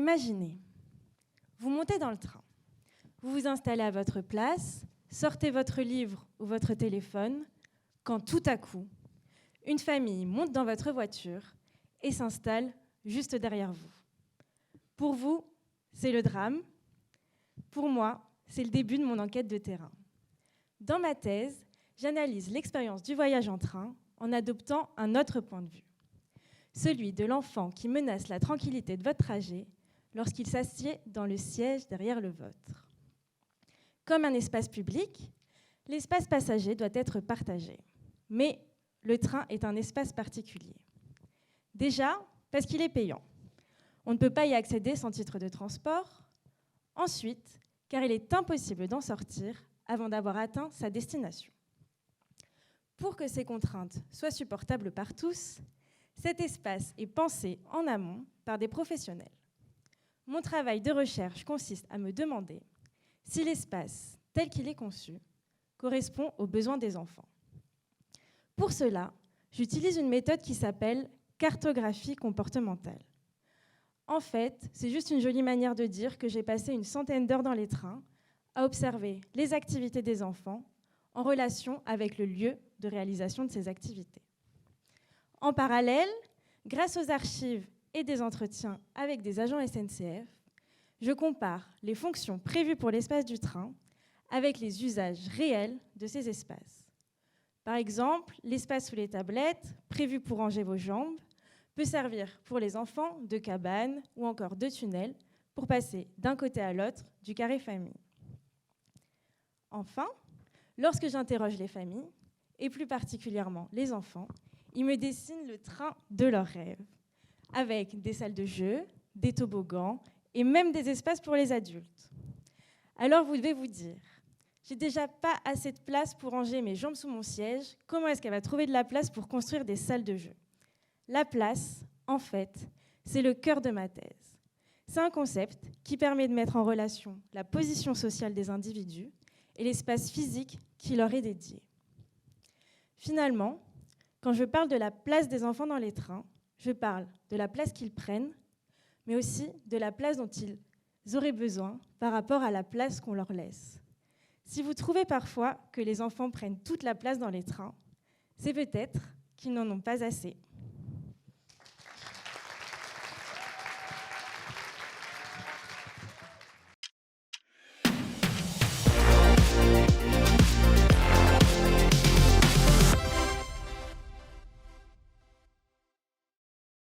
Imaginez, vous montez dans le train, vous vous installez à votre place, sortez votre livre ou votre téléphone, quand tout à coup, une famille monte dans votre voiture et s'installe juste derrière vous. Pour vous, c'est le drame. Pour moi, c'est le début de mon enquête de terrain. Dans ma thèse, j'analyse l'expérience du voyage en train en adoptant un autre point de vue, celui de l'enfant qui menace la tranquillité de votre trajet lorsqu'il s'assied dans le siège derrière le vôtre. Comme un espace public, l'espace passager doit être partagé. Mais le train est un espace particulier. Déjà, parce qu'il est payant. On ne peut pas y accéder sans titre de transport. Ensuite, car il est impossible d'en sortir avant d'avoir atteint sa destination. Pour que ces contraintes soient supportables par tous, cet espace est pensé en amont par des professionnels. Mon travail de recherche consiste à me demander si l'espace, tel qu'il est conçu, correspond aux besoins des enfants. Pour cela, j'utilise une méthode qui s'appelle cartographie comportementale. En fait, c'est juste une jolie manière de dire que j'ai passé une centaine d'heures dans les trains à observer les activités des enfants en relation avec le lieu de réalisation de ces activités. En parallèle, grâce aux archives et des entretiens avec des agents SNCF, je compare les fonctions prévues pour l'espace du train avec les usages réels de ces espaces. Par exemple, l'espace sous les tablettes, prévu pour ranger vos jambes, peut servir pour les enfants de cabane ou encore de tunnel pour passer d'un côté à l'autre du carré famille. Enfin, lorsque j'interroge les familles, et plus particulièrement les enfants, ils me dessinent le train de leurs rêves, avec des salles de jeu, des toboggans et même des espaces pour les adultes. Alors vous devez vous dire, j'ai déjà pas assez de place pour ranger mes jambes sous mon siège, comment est-ce qu'elle va trouver de la place pour construire des salles de jeu ? La place, en fait, c'est le cœur de ma thèse. C'est un concept qui permet de mettre en relation la position sociale des individus et l'espace physique qui leur est dédié. Finalement, quand je parle de la place des enfants dans les trains, je parle de la place qu'ils prennent, mais aussi de la place dont ils auraient besoin par rapport à la place qu'on leur laisse. Si vous trouvez parfois que les enfants prennent toute la place dans les trains, c'est peut-être qu'ils n'en ont pas assez.